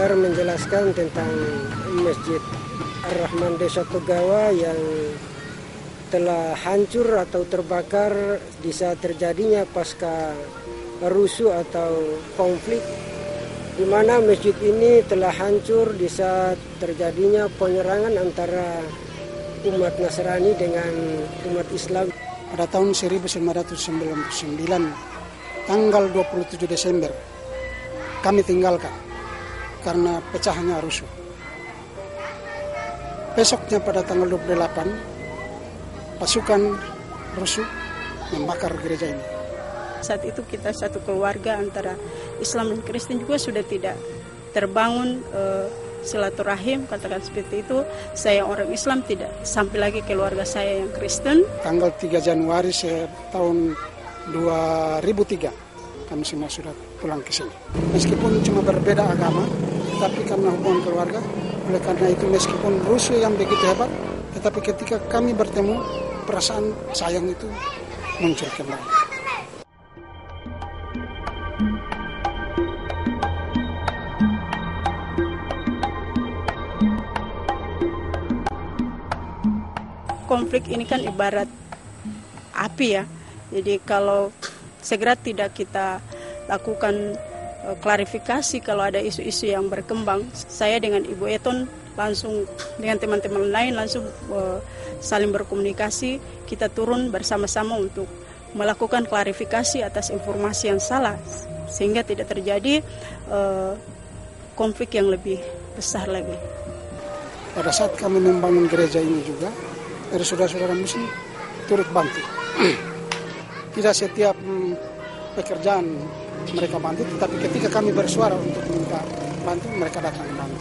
sebentar menjelaskan tentang Masjid Ar-Rahman Desa Togawa yang telah hancur atau terbakar di saat terjadinya pasca rusuh atau konflik, di mana masjid ini telah hancur di saat terjadinya penyerangan antara umat Nasrani dengan umat Islam. Pada tahun 1999, tanggal 27 Desember, kami tinggalkan karena pecahnya rusuh. Besoknya pada tanggal 28, pasukan rusuh membakar gereja ini. Saat itu kita satu keluarga antara Islam dan Kristen juga sudah tidak terbangun silaturahim, katakan seperti itu. Saya orang Islam, tidak sampai lagi keluarga saya yang Kristen. Tanggal 3 Januari tahun 2003 kami semua sudah pulang ke sini. Meskipun cuma berbeda agama, tapi karena hubungan keluarga, oleh karena itu meskipun rusuh yang begitu hebat, tetapi ketika kami bertemu, perasaan sayang itu muncul kembali. Konflik ini kan ibarat api ya. Jadi kalau segera tidak kita lakukan klarifikasi kalau ada isu-isu yang berkembang, saya dengan Ibu Eton langsung dengan teman-teman lain langsung saling berkomunikasi, kita turun bersama-sama untuk melakukan klarifikasi atas informasi yang salah sehingga tidak terjadi konflik yang lebih besar lagi. Pada saat kami membangun gereja ini juga, dari saudara-saudara muslim turut bantu. Tidak setiap pekerjaan mereka bantu, tetapi ketika kami bersuara untuk minta bantu, mereka datang bantu.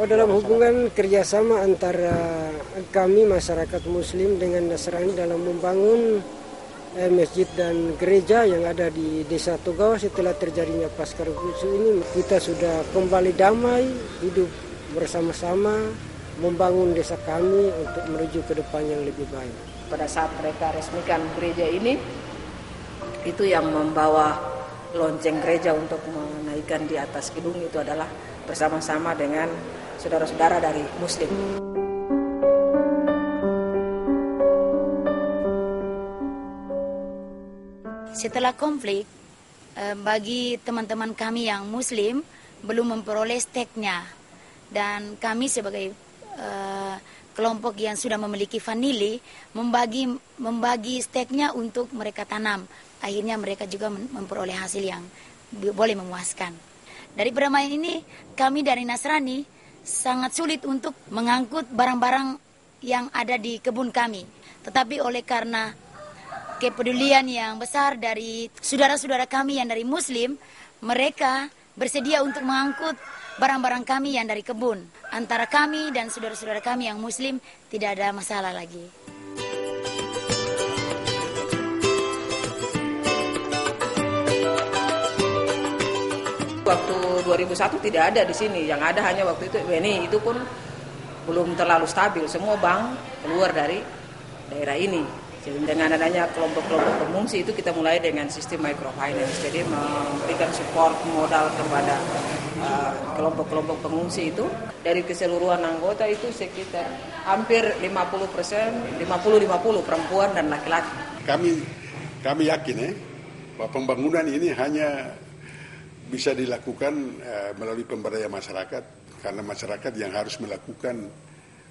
Dalam hubungan kerjasama antara kami masyarakat muslim dengan Nasrani dalam membangun masjid dan gereja yang ada di Desa Togawa setelah terjadinya pasca rusuh ini, kita sudah kembali damai, hidup bersama-sama, membangun desa kami untuk menuju ke depan yang lebih baik. Pada saat mereka resmikan gereja ini, itu yang membawa lonceng gereja untuk menaikkan di atas gedung itu adalah bersama-sama dengan saudara-saudara dari Muslim. Setelah konflik, bagi teman-teman kami yang Muslim belum memperoleh steknya, dan kami sebagai kelompok yang sudah memiliki vanili membagi steknya untuk mereka tanam. Akhirnya mereka juga memperoleh hasil yang boleh memuaskan. Dari perdamaian ini, kami dari Nasrani sangat sulit untuk mengangkut barang-barang yang ada di kebun kami. Tetapi oleh karena kepedulian yang besar dari saudara-saudara kami yang dari Muslim, mereka bersedia untuk mengangkut barang-barang kami yang dari kebun. Antara kami dan saudara-saudara kami yang Muslim tidak ada masalah lagi. Waktu 2001 tidak ada di sini, yang ada hanya waktu itu BNI, itu pun belum terlalu stabil. Semua bank keluar dari daerah ini. Dengan adanya kelompok-kelompok pengungsi itu kita mulai dengan sistem microfinance, jadi memberikan support modal kepada kelompok-kelompok pengungsi itu. Dari keseluruhan anggota itu sekitar hampir 50%, 50-50 perempuan dan laki-laki. Kami yakin bahwa pembangunan ini hanya bisa dilakukan melalui pemberdayaan masyarakat, karena masyarakat yang harus melakukan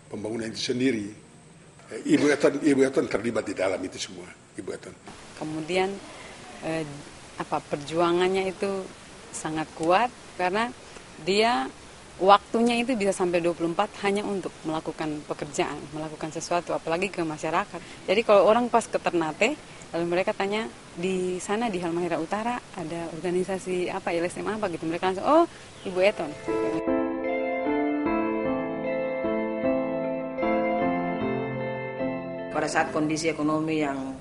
pembangunan itu sendiri. Ibu Eton terlibat di dalam itu semua, Ibu Eton. Kemudian perjuangannya itu sangat kuat karena dia waktunya itu bisa sampai 24 hanya untuk melakukan pekerjaan, melakukan sesuatu, apalagi ke masyarakat. Jadi kalau orang pas ke Ternate, lalu mereka tanya di sana di Halmahera Utara ada organisasi apa, LSM apa gitu, mereka langsung oh Ibu Eton. Pada saat kondisi ekonomi yang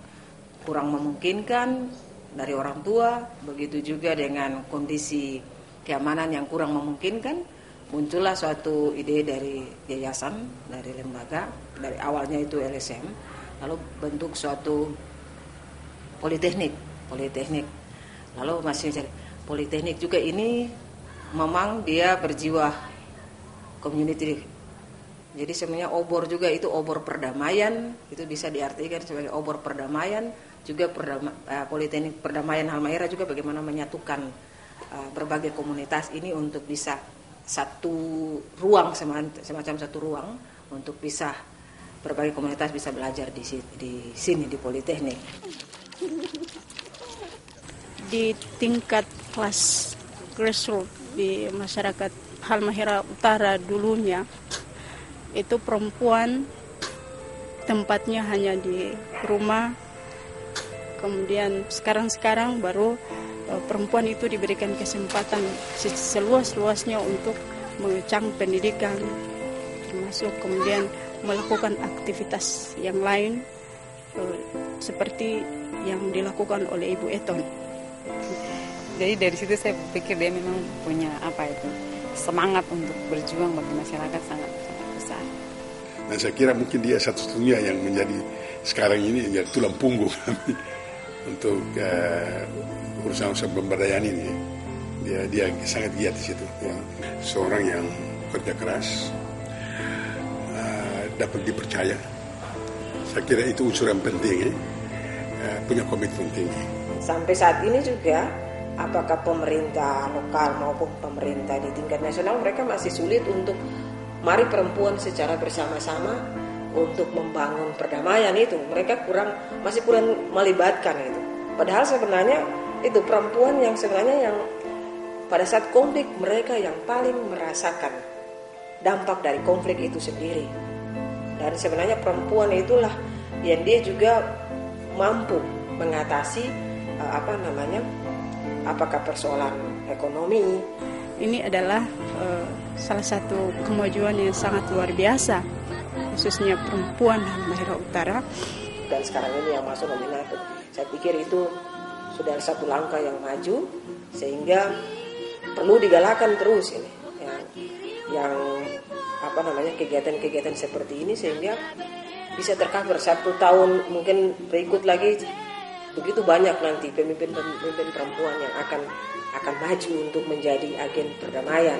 kurang memungkinkan dari orang tua, begitu juga dengan kondisi keamanan yang kurang memungkinkan, muncullah suatu ide dari yayasan, dari lembaga, dari awalnya itu LSM, lalu bentuk suatu politeknik. Lalu masih cari politeknik juga ini memang dia berjiwa community. Jadi sebenarnya obor juga itu obor perdamaian, itu bisa diartikan sebagai obor perdamaian, juga politeknik perdamaian Halmahera juga bagaimana menyatukan berbagai komunitas ini untuk bisa satu ruang, semacam satu ruang untuk bisa berbagai komunitas bisa belajar di sini di Politeknik. Di tingkat kelas grassroots di masyarakat Halmahera Utara dulunya itu perempuan tempatnya hanya di rumah, kemudian sekarang baru perempuan itu diberikan kesempatan seluas-luasnya untuk mengecang pendidikan, termasuk kemudian melakukan aktivitas yang lain seperti yang dilakukan oleh Ibu Eton. Jadi dari situ saya pikir dia memang punya semangat untuk berjuang bagi masyarakat sangat besar. Dan saya kira mungkin dia satu-satunya yang menjadi sekarang ini menjadi tulang punggung untuk urusan pemberdayaan ini. Dia sangat giat di situ. Ya. Seorang yang kerja keras, dapat dipercaya. Saya kira itu unsur yang penting, punya komitmen tinggi. Sampai saat ini juga, apakah pemerintah lokal maupun pemerintah di tingkat nasional, mereka masih sulit untuk mari perempuan secara bersama-sama untuk membangun perdamaian itu. Mereka masih kurang melibatkan itu. Padahal sebenarnya itu perempuan yang sebenarnya yang pada saat konflik mereka yang paling merasakan dampak dari konflik itu sendiri. Dan sebenarnya perempuan itulah yang dia juga mampu mengatasi apakah persoalan ekonomi. Ini adalah salah satu kemajuan yang sangat luar biasa, khususnya perempuan Halmahera Utara. Dan sekarang ini yang masuk nominator, saya pikir itu sudah satu langkah yang maju, sehingga perlu digalakan terus ini, yang kegiatan-kegiatan seperti ini sehingga bisa tercover 1 tahun mungkin berikut lagi. Begitu banyak nanti pemimpin perempuan yang akan maju untuk menjadi agen perdamaian.